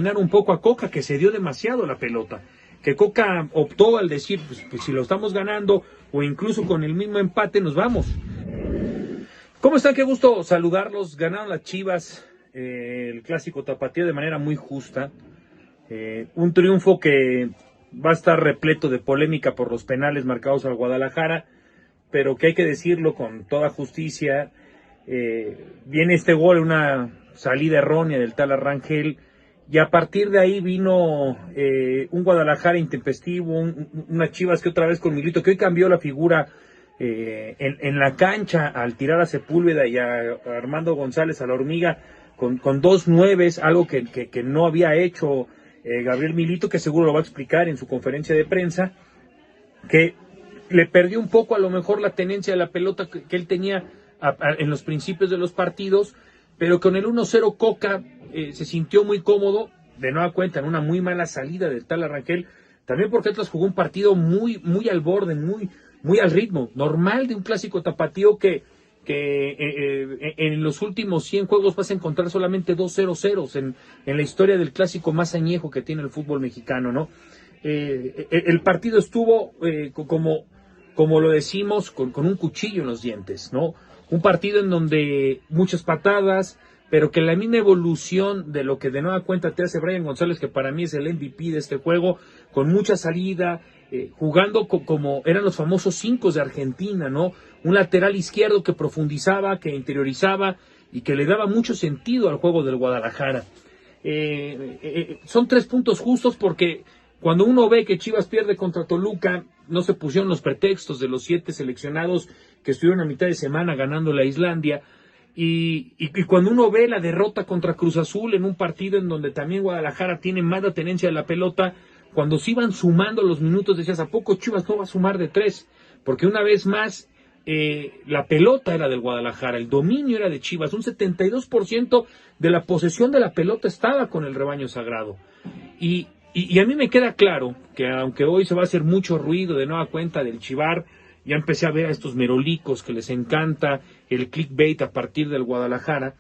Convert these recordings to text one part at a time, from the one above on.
Un poco a Coca, que se dio demasiado la pelota, que Coca optó al decir, pues si lo estamos ganando o incluso con el mismo empate nos vamos. ¿Cómo están? Qué gusto saludarlos. Ganaron las Chivas el clásico tapatío de manera muy justa, un triunfo que va a estar repleto de polémica por los penales marcados al Guadalajara, pero que hay que decirlo con toda justicia. Viene este gol, una salida errónea del tal Arrangel, y a partir de ahí vino un Guadalajara intempestivo, unas Chivas que otra vez con Milito, que hoy cambió la figura en la cancha al tirar a Sepúlveda y a Armando González, a la Hormiga, con dos nueves, algo que no había hecho Gabriel Milito, que seguro lo va a explicar en su conferencia de prensa, que le perdió un poco a lo mejor la tenencia de la pelota que él tenía en los principios de los partidos, pero con el 1-0 Coca se sintió muy cómodo, de nueva cuenta en una muy mala salida del tal Arrangel, también porque Atlas jugó un partido muy al borde, muy al ritmo, normal de un clásico tapatío que en los últimos 100 juegos vas a encontrar solamente 2-0-0 en la historia del clásico más añejo que tiene el fútbol mexicano, ¿no? El partido estuvo como lo decimos, con un cuchillo en los dientes, ¿no? Un partido en donde muchas patadas, pero que la misma evolución de lo que de nueva cuenta te hace Brian González, que para mí es el MVP de este juego, con mucha salida, jugando como eran los famosos 5 de Argentina, ¿no? Un lateral izquierdo que profundizaba, que interiorizaba y que le daba mucho sentido al juego del Guadalajara. Son 3 puntos justos porque cuando uno ve que Chivas pierde contra Toluca, no se pusieron los pretextos de los 7 seleccionados que estuvieron a mitad de semana ganando la Islandia. Y cuando uno ve la derrota contra Cruz Azul en un partido en donde también Guadalajara tiene más la tenencia de la pelota, cuando se iban sumando los minutos decías, ¿a poco Chivas no va a sumar de 3? Porque una vez más la pelota era del Guadalajara, el dominio era de Chivas, un 72% de la posesión de la pelota estaba con el rebaño sagrado. Y a mí me queda claro que aunque hoy se va a hacer mucho ruido de nueva cuenta del chivar, ya empecé a ver a estos merolicos que les encanta el clickbait a partir del Guadalajara.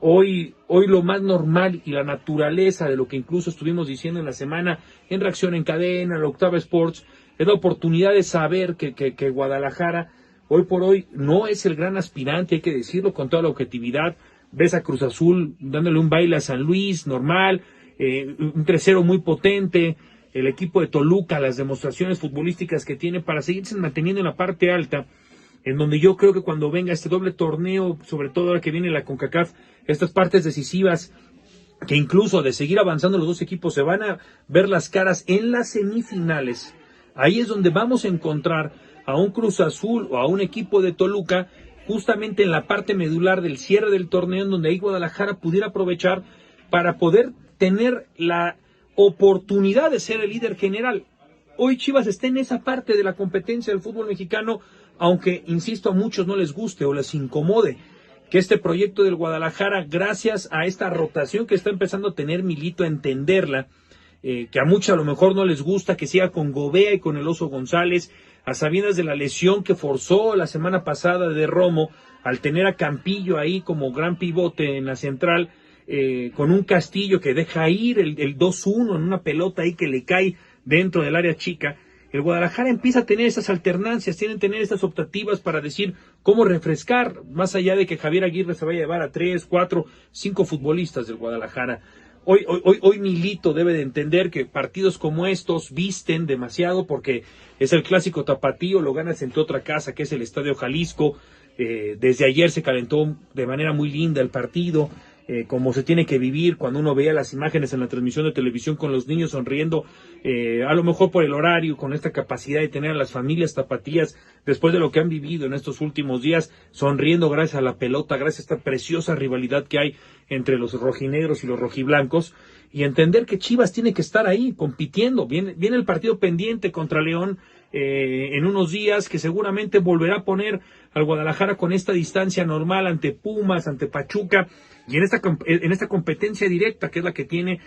Hoy lo más normal y la naturaleza de lo que incluso estuvimos diciendo en la semana en Reacción en Cadena, la Octava Sports, es la oportunidad de saber que Guadalajara hoy por hoy no es el gran aspirante, hay que decirlo con toda la objetividad. Ves a Cruz Azul dándole un baile a San Luis, normal, un 3-0 muy potente, el equipo de Toluca, las demostraciones futbolísticas que tiene para seguirse manteniendo en la parte alta, en donde yo creo que cuando venga este doble torneo, sobre todo ahora que viene la CONCACAF, estas partes decisivas, que incluso de seguir avanzando los dos equipos se van a ver las caras en las semifinales, ahí es donde vamos a encontrar a un Cruz Azul o a un equipo de Toluca, justamente en la parte medular del cierre del torneo, en donde ahí Guadalajara pudiera aprovechar para poder tener la oportunidad de ser el líder general. Hoy Chivas está en esa parte de la competencia del fútbol mexicano, aunque, insisto, a muchos no les guste o les incomode que este proyecto del Guadalajara, gracias a esta rotación que está empezando a tener Milito, a entenderla, que a muchos a lo mejor no les gusta, que siga con Gobea y con el Oso González, a sabiendas de la lesión que forzó la semana pasada de Romo, al tener a Campillo ahí como gran pivote en la central, con un Castillo que deja ir el 2-1 en una pelota ahí que le cae dentro del área chica. El Guadalajara empieza a tener esas alternancias, tienen que tener esas optativas para decir cómo refrescar, más allá de que Javier Aguirre se vaya a llevar a 3, 4, 5 futbolistas del Guadalajara. Hoy Milito debe de entender que partidos como estos visten demasiado porque es el clásico tapatío, lo ganas en tu otra casa que es el Estadio Jalisco. Desde ayer se calentó de manera muy linda el partido, como se tiene que vivir cuando uno veía las imágenes en la transmisión de televisión con los niños sonriendo, a lo mejor por el horario, con esta capacidad de tener a las familias tapatías después de lo que han vivido en estos últimos días, sonriendo gracias a la pelota, gracias a esta preciosa rivalidad que hay entre los rojinegros y los rojiblancos, y entender que Chivas tiene que estar ahí compitiendo. Viene el partido pendiente contra León en unos días, que seguramente volverá a poner al Guadalajara con esta distancia normal ante Pumas, ante Pachuca, y en esta competencia directa que es la que tiene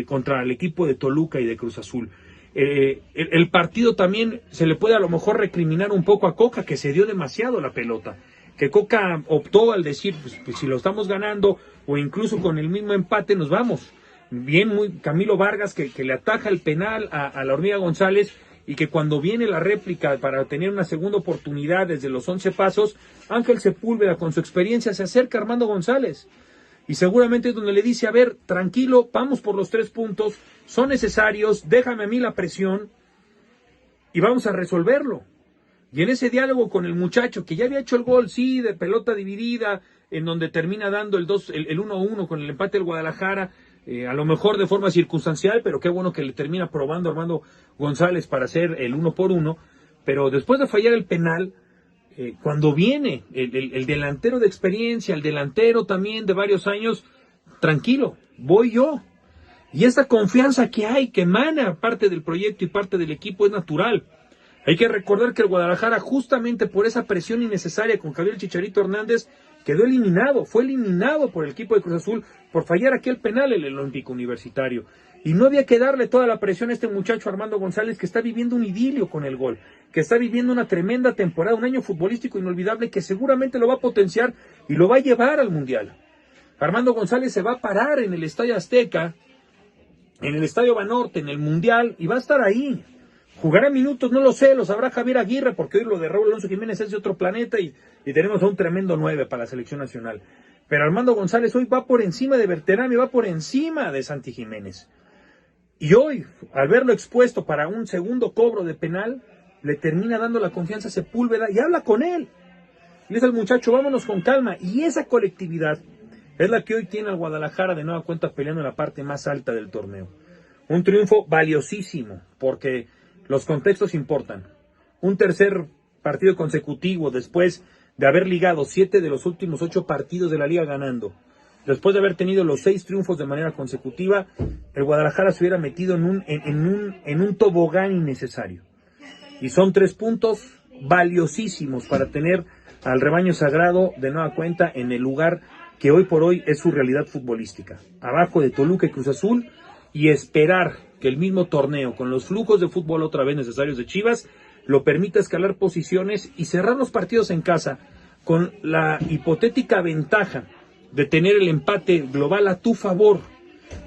contra el equipo de Toluca y de Cruz Azul. El partido también se le puede a lo mejor recriminar un poco a Coca, que se dio demasiado la pelota, que Coca optó al decir, pues si lo estamos ganando o incluso con el mismo empate nos vamos. bien muy Camilo Vargas que le ataja el penal a la Hormiga González, y que cuando viene la réplica para tener una segunda oportunidad desde los 11 pasos, Ángel Sepúlveda con su experiencia se acerca a Armando González y seguramente es donde le dice, a ver, tranquilo, vamos por los 3 puntos, son necesarios, déjame a mí la presión y vamos a resolverlo. Y en ese diálogo con el muchacho que ya había hecho el gol, sí, de pelota dividida, en donde termina dando el 1-1 con el empate del Guadalajara, a lo mejor de forma circunstancial, pero qué bueno que le termina probando Armando González para hacer el 1-1, pero después de fallar el penal, cuando viene el delantero de experiencia, el delantero también de varios años, tranquilo, voy yo. Y esta confianza que hay, que emana parte del proyecto y parte del equipo, es natural. Hay que recordar que el Guadalajara, justamente por esa presión innecesaria con Javier Chicharito Hernández, quedó eliminado, fue eliminado por el equipo de Cruz Azul por fallar aquel penal en el Olímpico Universitario. Y no había que darle toda la presión a este muchacho Armando González, que está viviendo un idilio con el gol, que está viviendo una tremenda temporada, un año futbolístico inolvidable que seguramente lo va a potenciar y lo va a llevar al Mundial. Armando González se va a parar en el Estadio Azteca, en el Estadio Banorte, en el Mundial, y va a estar ahí. ¿Jugará minutos? No lo sé, lo sabrá Javier Aguirre, porque hoy lo de Raúl Alonso Jiménez es de otro planeta y tenemos a un tremendo 9 para la selección nacional. Pero Armando González hoy va por encima de Berterame, va por encima de Santi Jiménez. Y hoy, al verlo expuesto para un segundo cobro de penal, le termina dando la confianza a Sepúlveda y habla con él. Le dice al muchacho, vámonos con calma. Y esa colectividad es la que hoy tiene al Guadalajara de nueva cuenta peleando en la parte más alta del torneo. Un triunfo valiosísimo, porque los contextos importan. Un tercer partido consecutivo después de haber ligado 7 de los últimos 8 partidos de la liga ganando. Después de haber tenido los 6 triunfos de manera consecutiva, el Guadalajara se hubiera metido en un tobogán innecesario. Y son 3 puntos valiosísimos para tener al rebaño sagrado de nueva cuenta en el lugar que hoy por hoy es su realidad futbolística. Abajo de Toluca y Cruz Azul, y esperar que el mismo torneo, con los flujos de fútbol otra vez necesarios de Chivas, lo permita escalar posiciones y cerrar los partidos en casa con la hipotética ventaja de tener el empate global a tu favor,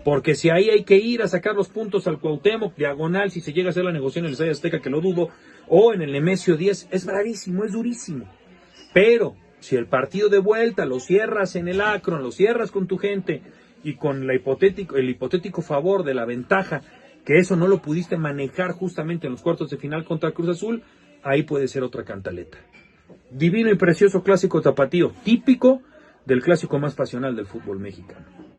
porque si ahí hay que ir a sacar los puntos al Cuauhtémoc, diagonal, si se llega a hacer la negociación en el Estadio Azteca, que lo dudo, o en el Nemesio 10, es bravísimo, es durísimo, pero si el partido de vuelta lo cierras en el Akron, lo cierras con tu gente y con el hipotético favor de la ventaja, que eso no lo pudiste manejar justamente en los cuartos de final contra Cruz Azul, ahí puede ser otra cantaleta. Divino y precioso clásico tapatío, típico del clásico más pasional del fútbol mexicano.